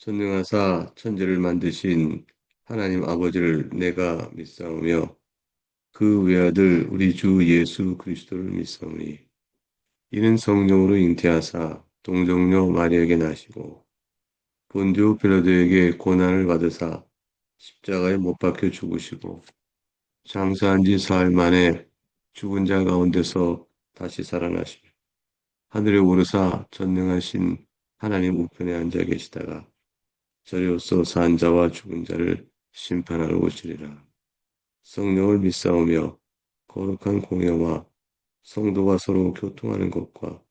전능하사 천지를 만드신 하나님 아버지를 내가 믿사오며 그 외아들 우리 주 예수 그리스도를 믿사오니 이는 성령으로 잉태하사 동정녀 마리아에게 나시고 본디오 빌라도에게 고난을 받으사 십자가에 못 박혀 죽으시고 장사한 지 사흘 만에 죽은 자 가운데서 다시 살아나시며 하늘에 오르사 전능하신 하나님 우편에 앉아 계시다가 저리로서 산 자와 죽은 자를 심판하러 오시리라. 성령을 믿사오며 거룩한 공예와 성도가 서로 교통하는 것과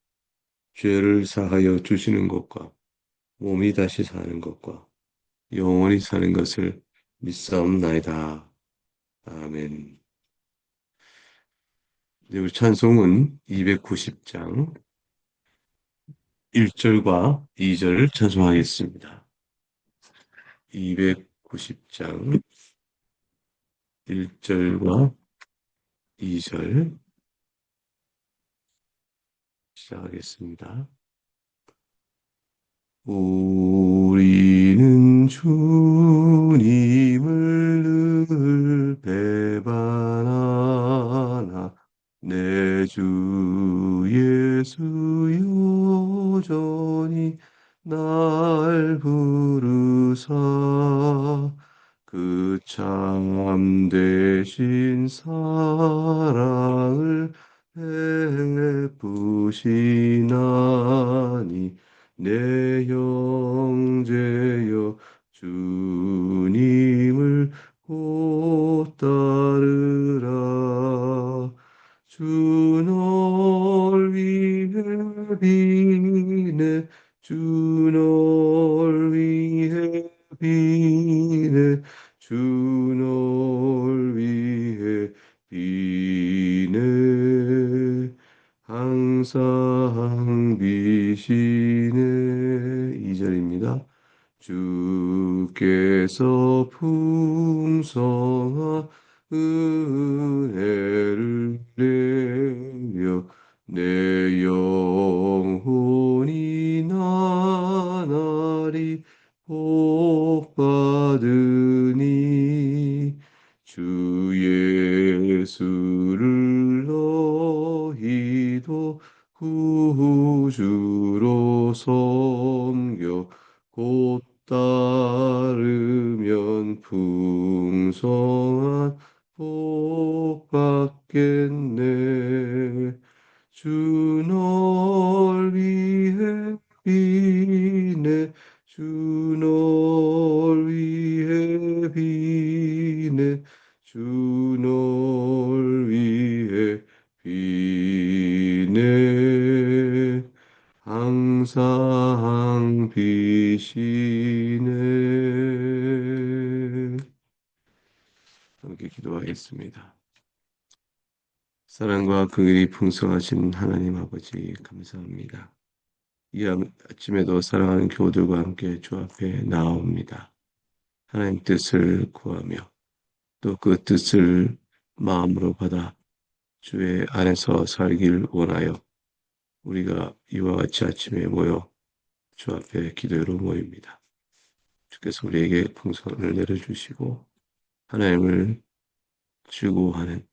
죄를 사하여 주시는 것과 몸이 다시 사는 것과 영원히 사는 것을 믿사옵나이다. 아멘. 네, 우리 찬송은 290장 1절과 2절을 찬송하겠습니다. 290장 1절과 2절 시작하겠습니다. 우리는 주님을 늘 배반하나 내 주 예수 여전히 날 부르사 그 참되신 사랑을 베푸시나니 내 형제여 주님을 곧 따르라. 주 널 위해 비네 주 널 위해 비네 주 널 위해 비네 항상 비시네. 2절입니다. 주께서 풍성한 은혜를 내려 내 영혼이 나날이 복받으니 주 예수를 너희도 구주로 섬겨 곧 따르면 풍성한 복 받겠네. 주 널 위해 비네 주 널 위해 비네 주 널 위해 비네 항상 비시네. 함께 기도하겠습니다. 사랑과 긍휼이 풍성하신 하나님 아버지 감사합니다. 이 아침에도 사랑하는 교우들과 함께 주 앞에 나옵니다. 하나님 뜻을 구하며 또 그 뜻을 마음으로 받아 주의 안에서 살길 원하여 우리가 이와 같이 아침에 모여 주 앞에 기도로 모입니다. 주께서 우리에게 풍성을 내려주시고 하나님을 즐거워하는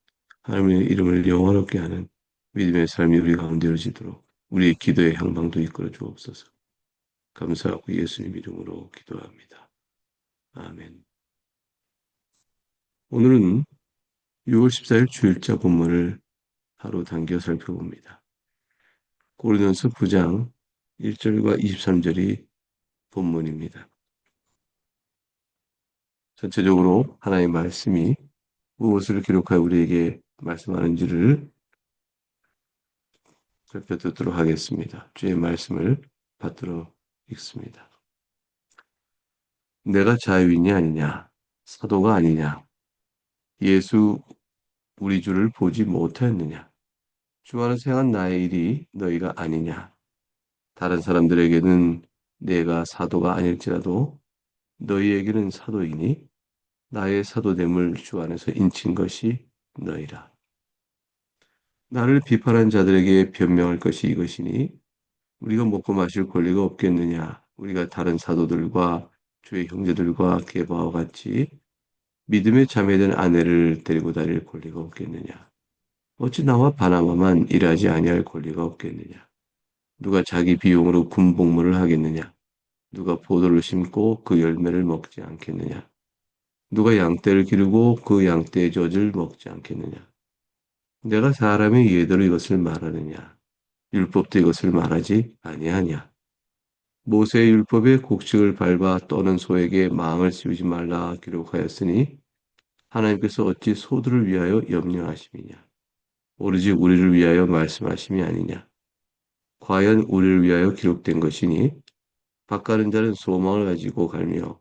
하나님의 이름을 영화롭게 하는 믿음의 삶이 우리 가운데 이루어지도록 우리의 기도의 향방도 이끌어 주옵소서. 감사하고 예수님 이름으로 기도합니다. 아멘. 오늘은 6월 14일 주일자 본문을 하루 당겨 살펴봅니다. 고린도서 9장 1절과 23절이 본문입니다. 전체적으로 하나님의 말씀이 무엇을 기록하여 우리에게 말씀하는지를 살펴듣도록 하겠습니다. 주의 말씀을 받들어 읽습니다. 내가 자유인이 아니냐? 사도가 아니냐? 예수 우리 주를 보지 못하였느냐? 주 안에서 행한 나의 일이 너희가 아니냐? 다른 사람들에게는 내가 사도가 아닐지라도 너희에게는 사도이니 나의 사도됨을 주 안에서 인친 것이 너희라. 나를 비판한 자들에게 변명할 것이 이것이니 우리가 먹고 마실 권리가 없겠느냐? 우리가 다른 사도들과 주의 형제들과 게바와 같이 믿음에 참여된 아내를 데리고 다닐 권리가 없겠느냐? 어찌 나와 바나바만 일하지 아니할 권리가 없겠느냐? 누가 자기 비용으로 군복무를 하겠느냐? 누가 포도를 심고 그 열매를 먹지 않겠느냐? 누가 양떼를 기르고 그 양떼의 젖을 먹지 않겠느냐? 내가 사람의 예대로 이것을 말하느냐? 율법도 이것을 말하지 아니하냐? 모세의 율법에 곡식을 밟아 떠는 소에게 망을 씌우지 말라 기록하였으니 하나님께서 어찌 소들을 위하여 염려하심이냐? 오로지 우리를 위하여 말씀하심이 아니냐? 과연 우리를 위하여 기록된 것이니 밭가는 자는 소망을 가지고 갈며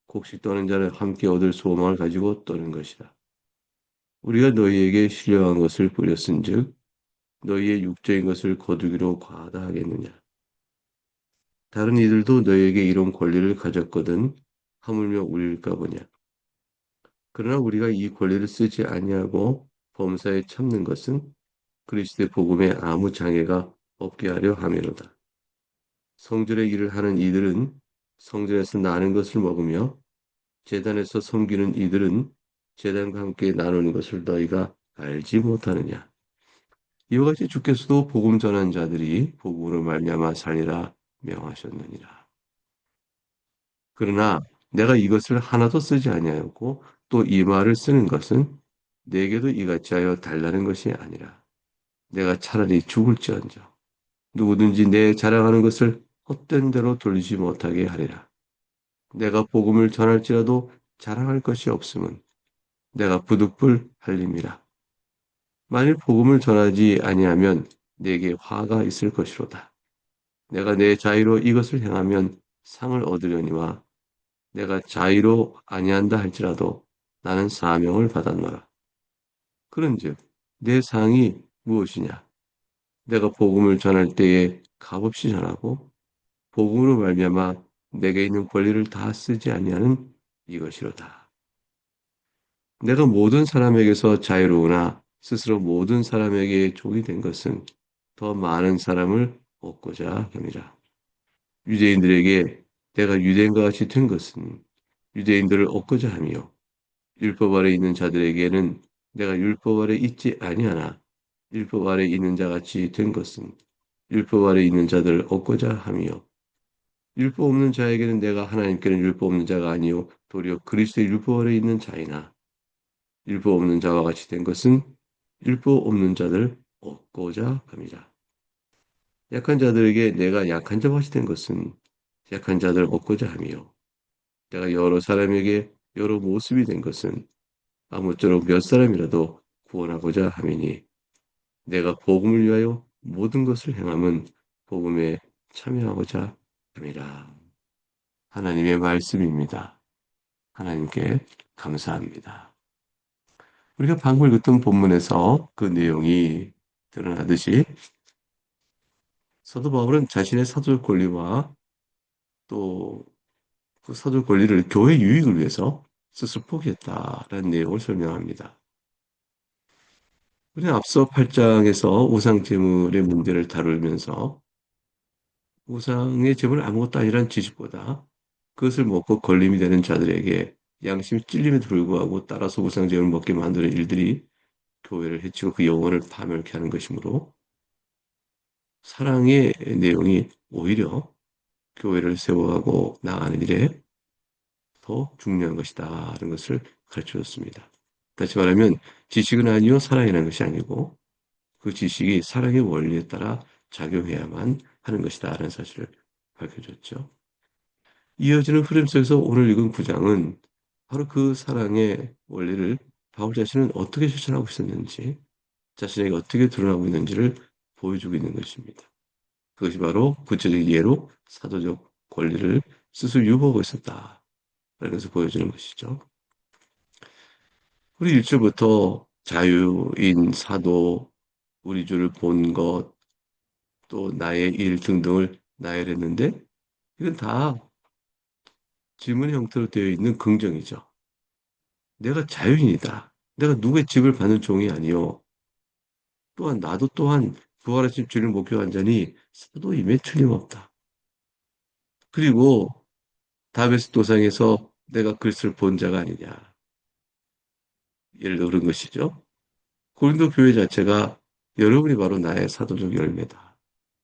곡식 떠는 자는 함께 얻을 소망을 가지고 떠는 것이다. 우리가 너희에게 신령한 것을 뿌렸은즉 너희의 육적인 것을 거두기로 과하다 하겠느냐? 다른 이들도 너희에게 이런 권리를 가졌거든 하물며 우리일까 보냐? 그러나 우리가 이 권리를 쓰지 아니하고 범사에 참는 것은 그리스도의 복음에 아무 장애가 없게 하려 함이로다. 성전의 일을 하는 이들은 성전에서 나는 것을 먹으며 제단에서 섬기는 이들은 제단과 함께 나누는 것을 너희가 알지 못하느냐. 이와 같이 주께서도 복음 전한 자들이 복음으로 말미암아 살리라 명하셨느니라. 그러나 내가 이것을 하나도 쓰지 아니하였고 또 이 말을 쓰는 것은 내게도 이같이 하여 달라는 것이 아니라 내가 차라리 죽을지언정 누구든지 내 자랑하는 것을 헛된 대로 돌리지 못하게 하리라. 내가 복음을 전할지라도 자랑할 것이 없음은 내가 부득불 할림이라. 만일 복음을 전하지 아니하면 내게 화가 있을 것이로다. 내가 내 자의로 이것을 행하면 상을 얻으려니와 내가 자의로 아니한다 할지라도 나는 사명을 받았노라. 그런즉 내 상이 무엇이냐? 내가 복음을 전할 때에 값없이 전하고 복음으로 말미암아 내게 있는 권리를 다 쓰지 아니하는 이것이로다. 내가 모든 사람에게서 자유로우나 스스로 모든 사람에게 종이 된 것은 더 많은 사람을 얻고자 함이라. 유대인들에게 내가 유대인과 같이 된 것은 유대인들을 얻고자 함이요 율법 아래 있는 자들에게는 내가 율법 아래 있지 아니하나 율법 아래 있는 자 같이 된 것은 율법 아래 있는 자들을 얻고자 함이요 율법 없는 자에게는 내가 하나님께는 율법 없는 자가 아니요 도리어 그리스도의 율법 아래 있는 자이나 율법 없는 자와 같이 된 것은 율법 없는 자들 얻고자 함이라. 약한 자들에게 내가 약한 자와 같이 된 것은 약한 자들 얻고자 함이요 내가 여러 사람에게 여러 모습이 된 것은 아무쪼록 몇 사람이라도 구원하고자 함이니 내가 복음을 위하여 모든 것을 행함은 복음에 참여하고자 함이라. 하나님의 말씀입니다. 하나님께 감사합니다. 우리가 방금 읽었던 본문에서 그 내용이 드러나듯이 사도 바울은 자신의 사도적 권리와 또 그 사도적 권리를 교회 유익을 위해서 스스로 포기했다라는 내용을 설명합니다. 우리는 앞서 8장에서 우상 제물의 문제를 다루면서 우상의 제물은 아무것도 아니라는 지식보다 그것을 먹고 걸림이 되는 자들에게 양심이 찔림에도 불구하고 따라서 우상 제물을 먹게 만드는 일들이 교회를 해치고 그 영혼을 파멸케 하는 것이므로 사랑의 내용이 오히려 교회를 세워가고 나가는 일에 더 중요한 것이다라는 것을 가르쳐 줬습니다. 다시 말하면 지식은 아니요 사랑이라는 것이 아니고 그 지식이 사랑의 원리에 따라 작용해야만 하는 것이다라는 사실을 밝혀줬죠. 이어지는 흐름 속에서 오늘 읽은 9장은 바로 그 사랑의 원리를 바울 자신은 어떻게 실천하고 있었는지 자신에게 어떻게 드러나고 있는지를 보여주고 있는 것입니다. 그것이 바로 구체적인 예로 사도적 권리를 스스로 유보하고 있었다라는 것을 보여주는 것이죠. 우리 1절부터 자유인 사도, 우리 주를 본 것, 또 나의 일 등등을 나열했는데 이건 다 질문의 형태로 되어 있는 긍정이죠. 내가 자유인이다. 내가 누구의 집을 받는 종이 아니요. 또한 나도 또한 부활하신 주를 목격한 자니 사도임에 틀림없다. 그리고 다베스 도상에서 내가 그리스도를 본 자가 아니냐. 예를 들어 그런 것이죠. 고린도 교회 자체가 여러분이 바로 나의 사도적 열매다.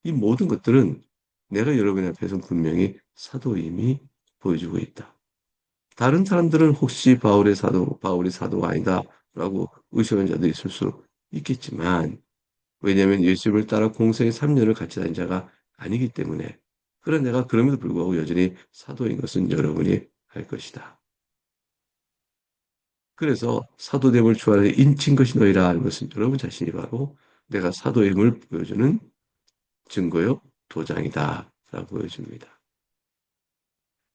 이 모든 것들은 내가 여러분 앞에서 분명히 사도임이 보여주고 있다. 다른 사람들은 혹시 바울이 사도가 아니다라고 의심하는 자도 있을 수 있겠지만, 왜냐하면 예수님을 따라 공생의 3년을 같이 다닌 자가 아니기 때문에, 그런 내가 그럼에도 불구하고 여전히 사도인 것은 여러분이 할 것이다. 그래서 사도됨을 주안에 인친 것이 너희라 하는 것은 여러분 자신이 바로 내가 사도임을 보여주는 증거요, 도장이다 라고 보여줍니다.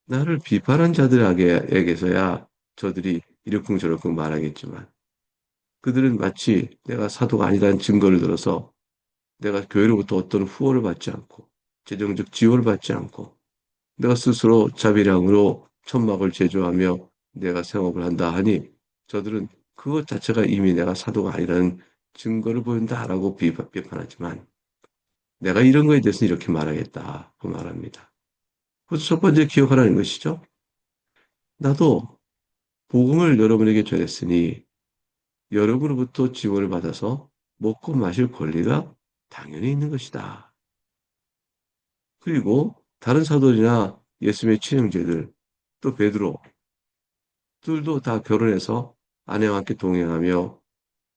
나를 비판한 자들에게서야 저들이 이러쿵저러쿵 말하겠지만, 그들은 마치 내가 사도가 아니라는 증거를 들어서 내가 교회로부터 어떤 후원을 받지 않고 재정적 지원을 받지 않고 내가 스스로 자비량으로 천막을 제조하며 내가 생업을 한다 하니, 저들은 그것 자체가 이미 내가 사도가 아니라는 증거를 보인다라고 비판하지만, 내가 이런 거에 대해서 이렇게 말하겠다고 말합니다. 그래서 첫 번째 기억하라는 것이죠. 나도 복음을 여러분에게 전했으니 여러분으로부터 지원을 받아서 먹고 마실 권리가 당연히 있는 것이다. 그리고 다른 사도들이나 예수님의 친형제들, 또 베드로들도 다 결혼해서 아내와 함께 동행하며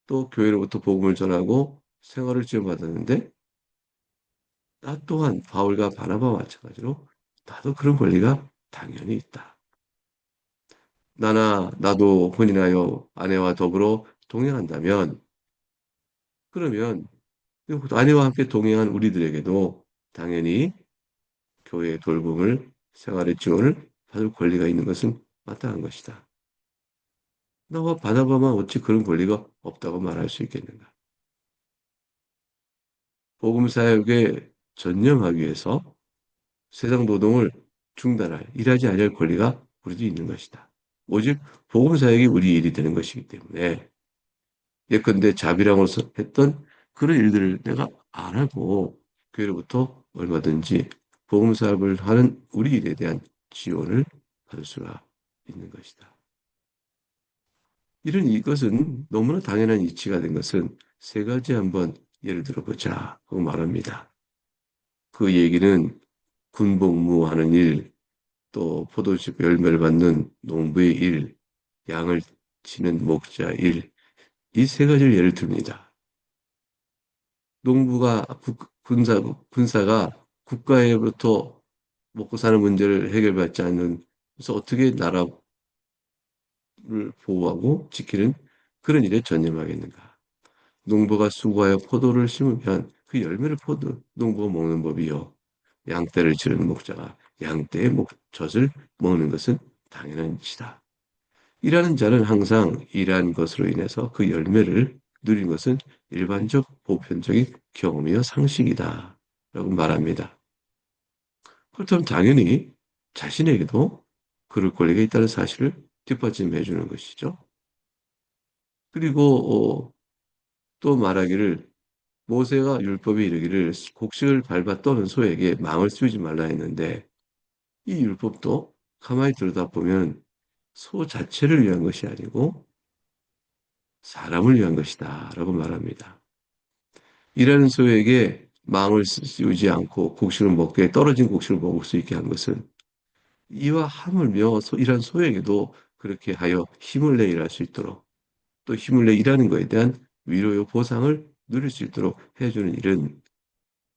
또 교회로부터 복음을 전하고 생활을 지원받았는데, 나 또한 바울과 바나바와 마찬가지로 나도 그런 권리가 당연히 있다. 나도 혼인하여 아내와 더불어 동행한다면, 그러면 아내와 함께 동행한 우리들에게도 당연히 교회의 돌봄을, 생활의 지원을 받을 권리가 있는 것은 마땅한 것이다. 나와 바나바만 어찌 그런 권리가 없다고 말할 수 있겠는가? 복음 사역에 전념하기 위해서 세상 노동을 중단할, 일하지 않을 권리가 우리도 있는 것이다. 오직 복음 사역이 우리 일이 되는 것이기 때문에, 예컨대 자비랑으로서 했던 그런 일들을 내가 안 하고 교회로부터 얼마든지 복음 사업을 하는 우리 일에 대한 지원을 받을 수가 있는 것이다. 이것은 너무나 당연한 이치가 된 것은 세 가지 한번 예를 들어보자 하고 말합니다. 그 얘기는 군복무하는 일, 또 포도즙 열매를 받는 농부의 일, 양을 치는 목자 일, 이 세 가지를 예를 듭니다. 농부가 군사가 국가로부터 먹고 사는 문제를 해결받지 않는, 그래서 어떻게 나라를 보호하고 지키는 그런 일에 전념하겠는가? 농부가 수고하여 포도를 심으면 그 열매를 농부가 먹는 법이요. 양떼를 치르는 목자가 양떼의 젖을 먹는 것은 당연한 일이다. 일하는 자는 항상 일한 것으로 인해서 그 열매를 누린 것은 일반적 보편적인 경험이요 상식이다. 라고 말합니다. 그렇다면 당연히 자신에게도 그럴 권리가 있다는 사실을 뒷받침해 주는 것이죠. 그리고 또 말하기를, 모세가 율법에 이르기를 곡식을 밟아 떠는 소에게 망을 씌우지 말라 했는데, 이 율법도 가만히 들여다보면 소 자체를 위한 것이 아니고 사람을 위한 것이다 라고 말합니다. 일하는 소에게 망을 씌우지 않고 곡식을 먹게, 떨어진 곡식을 먹을 수 있게 한 것은 이와 하물며 일한 소에게도 그렇게 하여 힘을 내 일할 수 있도록, 또 힘을 내 일하는 것에 대한 위로요 보상을 누릴 수 있도록 해주는 일은,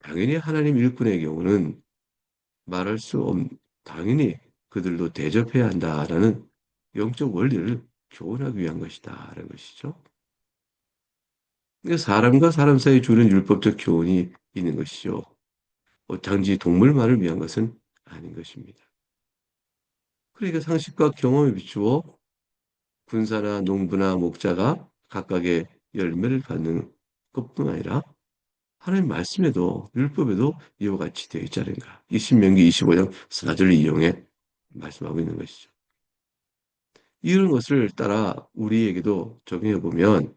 당연히 하나님 일꾼의 경우는 말할 수 당연히 그들도 대접해야 한다라는 영적 원리를 교훈하기 위한 것이다라는 것이죠. 그러니까 사람과 사람 사이에 주는 율법적 교훈이 있는 것이죠. 단지 동물만을 위한 것은 아닌 것입니다. 그러니까 상식과 경험에 비추어 군사나 농부나 목자가 각각의 열매를 받는 것뿐 아니라 하나님 말씀에도, 율법에도 이와 같이 되어 있지 않은가. 이 신명기 25장 4절을 이용해 말씀하고 있는 것이죠. 이런 것을 따라 우리에게도 적용해 보면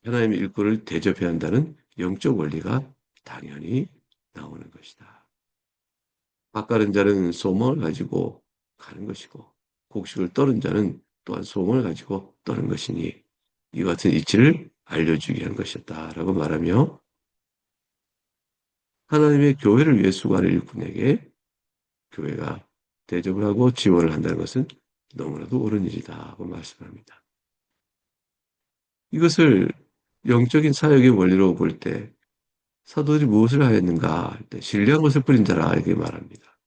하나님의 일꾼을 대접해야 한다는 영적 원리가 당연히 나오는 것이다. 밭가른 자는 소망을 가지고 가는 것이고 곡식을 떨은 자는 또한 소망을 가지고 떠는 것이니 이 같은 이치를 알려주게 한 것이었다라고 말하며 하나님의 교회를 위해 수고하는 일꾼에게 교회가 대접을 하고 지원을 한다는 것은 너무나도 옳은 일이다고 말씀합니다. 이것을 영적인 사역의 원리로 볼 때 사도들이 무엇을 하였는가 할 때 신령한 것을 뿌린 자라 이렇게 말합니다.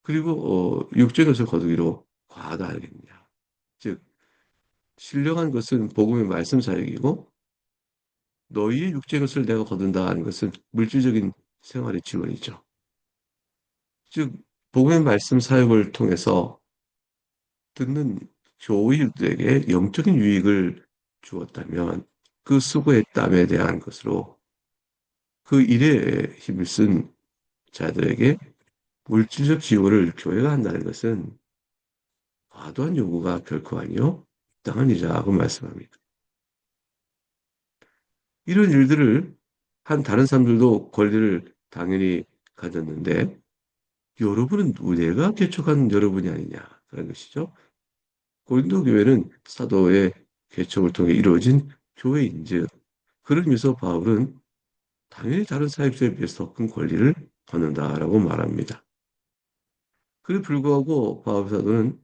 그리고 육적인 것을 거두기로 과하다 하겠느냐. 즉 신령한 것은 복음의 말씀 사역이고 너희의 육적인 것을 내가 거둔다 하는 것은 물질적인 생활의 지원이죠. 즉 복음의 말씀 사역을 통해서 듣는 교우들에게 영적인 유익을 주었다면 그 수고의 땀에 대한 것으로 그 일에 힘을 쓴 자들에게 물질적 지원을 교회가 한다는 것은 과도한 요구가 결코 아니요 당한 일이라고 말씀합니다. 이런 일들을 한 다른 사람들도 권리를 당연히 가졌는데 여러분은 내가 개척한 여러분이 아니냐 그런 것이죠. 고린도 교회는 사도의 개척을 통해 이루어진 교회인즉 그런 의미에서 바울은 당연히 다른 사역자에 비해서 큰 권리를 받는다라고 말합니다. 그에 불구하고 바울 사도는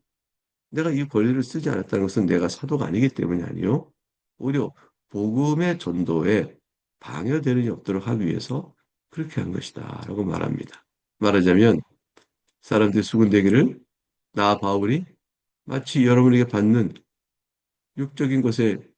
내가 이 권리를 쓰지 않았다는 것은 내가 사도가 아니기 때문이 아니요. 오히려 복음의 전도에 방해되는 일이 없도록 하기 위해서 그렇게 한 것이다. 라고 말합니다. 말하자면 사람들이 수군대기를 나 바울이 마치 여러분에게 받는 육적인 것의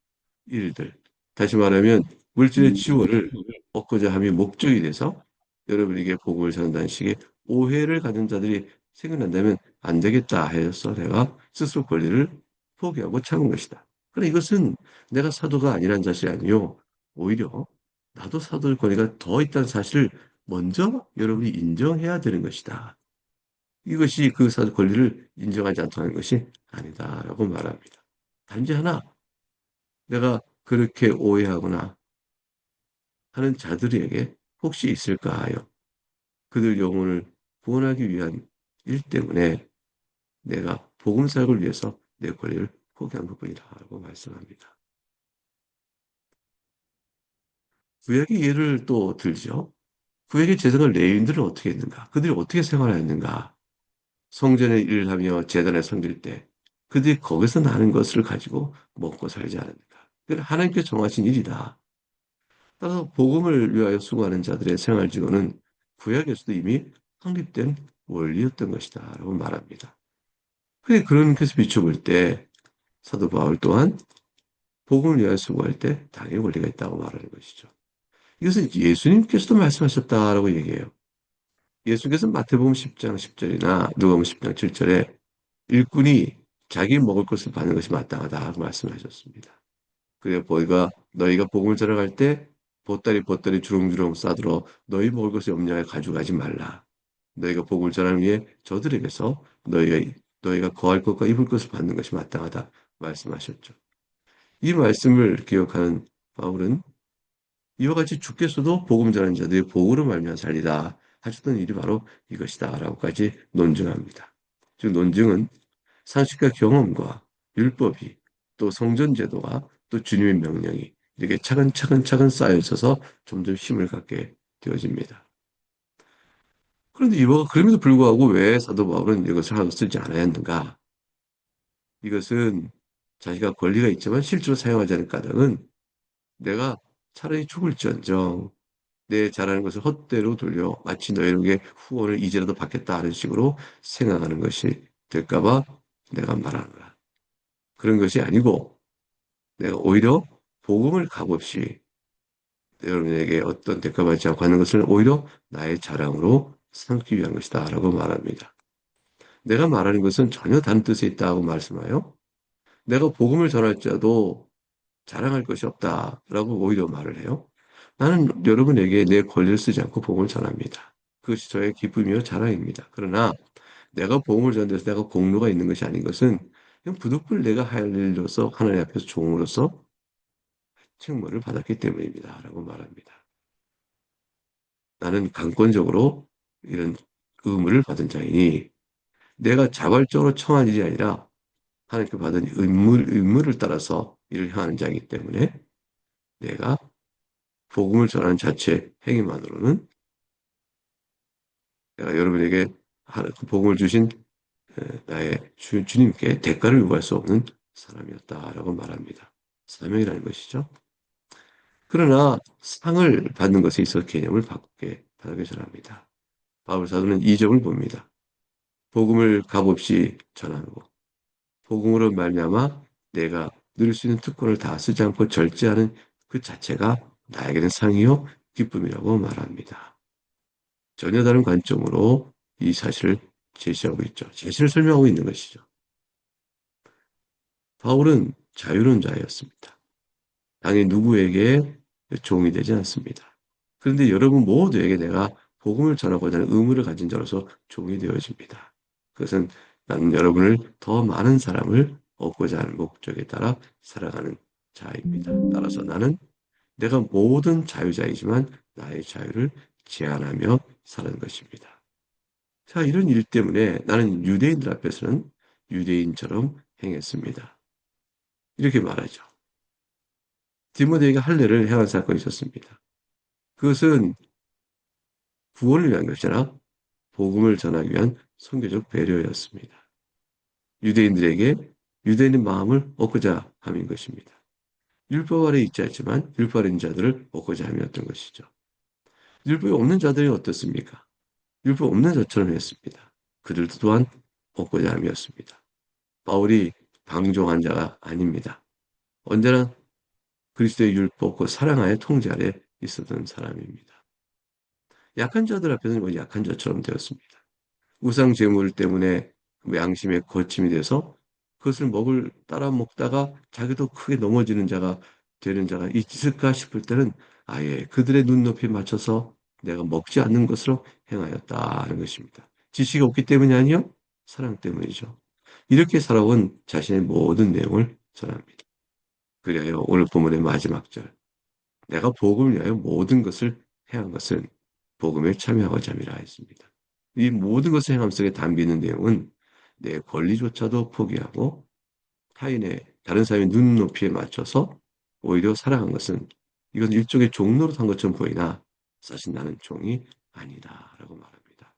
일들, 다시 말하면 물질의 지원을 얻고자 함이 목적이 돼서 여러분에게 복음을 전한다는 식의 오해를 가진 자들이 생겨난다면 안 되겠다 해서 내가 스스로 권리를 포기하고 참은 것이다. 그런데 이것은 내가 사도가 아니란 사실이 아니요. 오히려 나도 사도의 권리가 더 있다는 사실을 먼저 여러분이 인정해야 되는 것이다. 이것이 그 사도 권리를 인정하지 않다는 것이 아니다라고 말합니다. 단지 하나 내가 그렇게 오해하거나 하는 자들에게 혹시 있을까 하여 그들 영혼을 구원하기 위한 일 때문에 내가 복음 사역을 위해서 내 권리를 포기한 것뿐이다라고 말씀합니다. 구약의 예를 또 들죠. 구약의 제사장 레위인들은 어떻게 했는가? 그들이 어떻게 생활했는가? 성전에 일을 하며 제단에 섬길 때 그들이 거기서 나는 것을 가지고 먹고 살지 않았는가? 그건 하나님께 정하신 일이다. 따라서 복음을 위하여 수고하는 자들의 생활지도는 구약에서도 이미 확립된 원리였던 것이다 라고 말합니다. 그런데 그런 것을 비춰볼 때 사도 바울 또한 복음을 위하여 수고할 때 당연히 원리가 있다고 말하는 것이죠. 이것은 예수님께서도 말씀하셨다라고 얘기해요. 예수께서 마태복음 10장 10절이나 누가복음 10장 7절에 일꾼이 자기 먹을 것을 받는 것이 마땅하다고 말씀하셨습니다. 그래 너희가 복음을 전해갈 때 보따리 주렁주렁 싸들어 너희 먹을 것을 염려하여 가져가지 말라. 너희가 복음을 전하기 위해 저들에게서 너희가 거할 것과 입을 것을 받는 것이 마땅하다 말씀하셨죠. 이 말씀을 기억하는 바울은 이와 같이 주께서도 복음 전하는 자들이 복으로 말미암아 살리라 하셨던 일이 바로 이것이다라고까지 논증합니다. 즉 논증은 상식과 경험과 율법이 또 성전 제도가 또 주님의 명령이 이렇게 차근차근 쌓여 있어서 점점 힘을 갖게 되어집니다. 그런데 그럼에도 불구하고 왜 사도 바울은 이것을 하고 쓰지 않아야 했는가? 이것은 자기가 권리가 있지만 실제로 사용하지 않은 까닭은 내가 차라리 죽을지언정 내 잘하는 것을 헛되로 돌려 마치 너희에게 후원을 이제라도 받겠다 하는 식으로 생각하는 것이 될까봐 내가 말하는 거야. 그런 것이 아니고 내가 오히려 복음을 값없이 여러분에게 어떤 대가받지 않고 하는 것을 오히려 나의 자랑으로 삼기 위한 것이다 라고 말합니다. 내가 말하는 것은 전혀 다른 뜻에 있다고 말씀하여 내가 복음을 전할지라도 자랑할 것이 없다라고 오히려 말을 해요. 나는 여러분에게 내 권리를 쓰지 않고 복음을 전합니다. 그것이 저의 기쁨이요 자랑입니다. 그러나 내가 복음을 전해서 내가 공로가 있는 것이 아닌 것은 그냥 부득불 내가 할 일로서 하나님 앞에서 종으로서 책무를 받았기 때문입니다. 라고 말합니다. 나는 강권적으로 이런 의무를 받은 자이니 내가 자발적으로 청한 일이 아니라 하나님께 받은 의무를 따라서 일을 행하는 자이기 때문에 내가 복음을 전하는 자체 행위만으로는 내가 여러분에게 그 복음을 주신 나의 주님께 대가를 요구할 수 없는 사람이었다라고 말합니다. 사명이라는 것이죠. 그러나 상을 받는 것에 있어 개념을 바꾸게 전합니다. 바울 사도는 이 점을 봅니다. 복음을 값없이 전하고 복음으로 말미암아 내가 누릴 수 있는 특권을 다 쓰지 않고 절제하는 그 자체가 나에게는 상이요 기쁨이라고 말합니다. 전혀 다른 관점으로 이 사실을 제시하고 있죠. 자신을 설명하고 있는 것이죠. 바울은 자유로운 자였습니다. 당연히 누구에게 종이 되지 않습니다. 그런데 여러분 모두에게 내가 복음을 전하고자 하는 의무를 가진 자로서 종이 되어집니다. 그것은 나는 여러분을 더 많은 사람을 얻고자 하는 목적에 따라 살아가는 자입니다. 따라서 나는 내가 모든 자유자이지만 나의 자유를 제한하며 사는 것입니다. 자, 이런 일 때문에 나는 유대인들 앞에서는 유대인처럼 행했습니다. 이렇게 말하죠. 디모데에게 할례를 행한 사건이 있었습니다. 그것은 구원을 위한 것이 아니라 복음을 전하기 위한 선교적 배려였습니다. 유대인들에게 유대인의 마음을 얻고자 함인 것입니다. 율법 아래 있지 않지만 율법 아래 있는 자들을 얻고자 함이었던 것이죠. 율법이 없는 자들이 어떻습니까? 율법 없는 자처럼 했습니다. 그들도 또한 얻고자 함이었습니다. 바울이 방종한 자가 아닙니다. 언제나 그리스도의 율법, 그 사랑 하에 통제 아래 있었던 사람입니다. 약한 자들 앞에서는 뭐 약한 자처럼 되었습니다. 우상 제물 때문에 양심의 거침이 돼서 그것을 따라 먹다가 자기도 크게 넘어지는 자가 되는 자가 있을까 싶을 때는 아예 그들의 눈높이에 맞춰서 내가 먹지 않는 것으로 행하였다는 것입니다. 지식이 없기 때문이 아니요, 사랑 때문이죠. 이렇게 살아온 자신의 모든 내용을 전합니다. 그리하여 오늘 본문의 마지막 절, 내가 복음을 위하여 모든 것을 행한 것은 복음에 참여하고자 함이라 했습니다. 이 모든 것을 행함 속에 담기는 내용은 내 권리조차도 포기하고 다른 사람의 눈높이에 맞춰서 오히려 살아간 것은 이건 일종의 종로로 한 것처럼 보이나 사실 나는 종이 아니다라고 말합니다.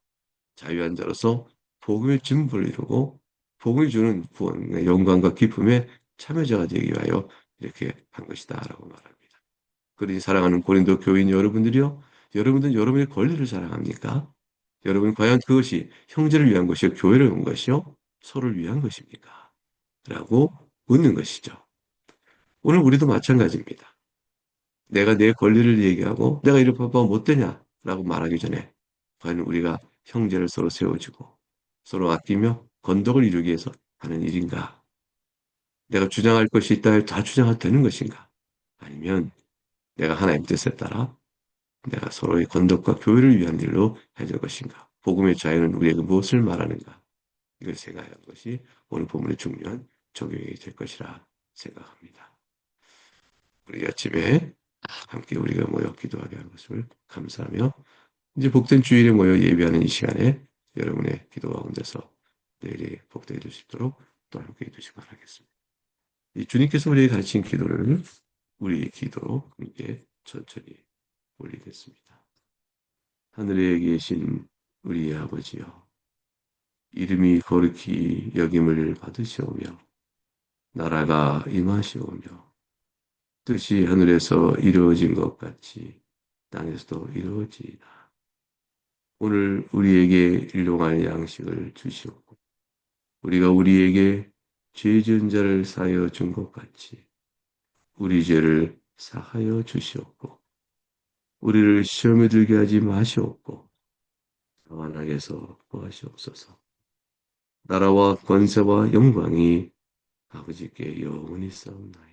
자유한 자로서 복음의 진보를 이루고 복음이 주는 구원의 영광과 기쁨에 참여자가 되기 위하여 이렇게 한 것이다라고 말합니다. 그러니 사랑하는 고린도 교인 여러분들이요, 여러분들은 여러분의 권리를 자랑합니까? 여러분 과연 그것이 형제를 위한 것이요, 교회를 위한 것이요, 서로를 위한 것입니까? 라고 묻는 것이죠. 오늘 우리도 마찬가지입니다. 내가 내 권리를 얘기하고 내가 이럴 바가 못 되냐? 라고 말하기 전에 과연 우리가 형제를 서로 세워주고 서로 아끼며 건덕을 이루기 위해서 하는 일인가? 내가 주장할 것이 있다 해도 다 주장해도 되는 것인가? 아니면 내가 하나님 뜻에 따라 내가 서로의 건덕과 교회를 위한 일로 해줄 것인가? 복음의 자유는 우리에게 무엇을 말하는가? 이걸 생각하는 것이 오늘 본문의 중요한 적용이 될 것이라 생각합니다. 우리 아침에 함께 우리가 모여 기도하게 한 것을 감사하며 이제 복된 주일에 모여 예배하는 이 시간에 여러분의 기도 가운데서 내일이 복되게 될 수 있도록 또 함께 해주시기 바라겠습니다. 이 주님께서 우리에게 가르친 기도를 우리의 기도로 함께 천천히 올리겠습니다. 하늘에 계신 우리 아버지여, 이름이 거룩히 여김을 받으시오며 나라가 임하시오며 뜻이 하늘에서 이루어진 것 같이 땅에서도 이루어지이다. 오늘 우리에게 일용할 양식을 주시옵고 우리가 우리에게 죄 지은 자를 사하여 준 것 같이 우리 죄를 사하여 주시옵고 우리를 시험에 들게 하지 마시옵고 다만 악에서 구하시옵소서. 나라와 권세와 영광이 아버지께 영원히 싸움나이다.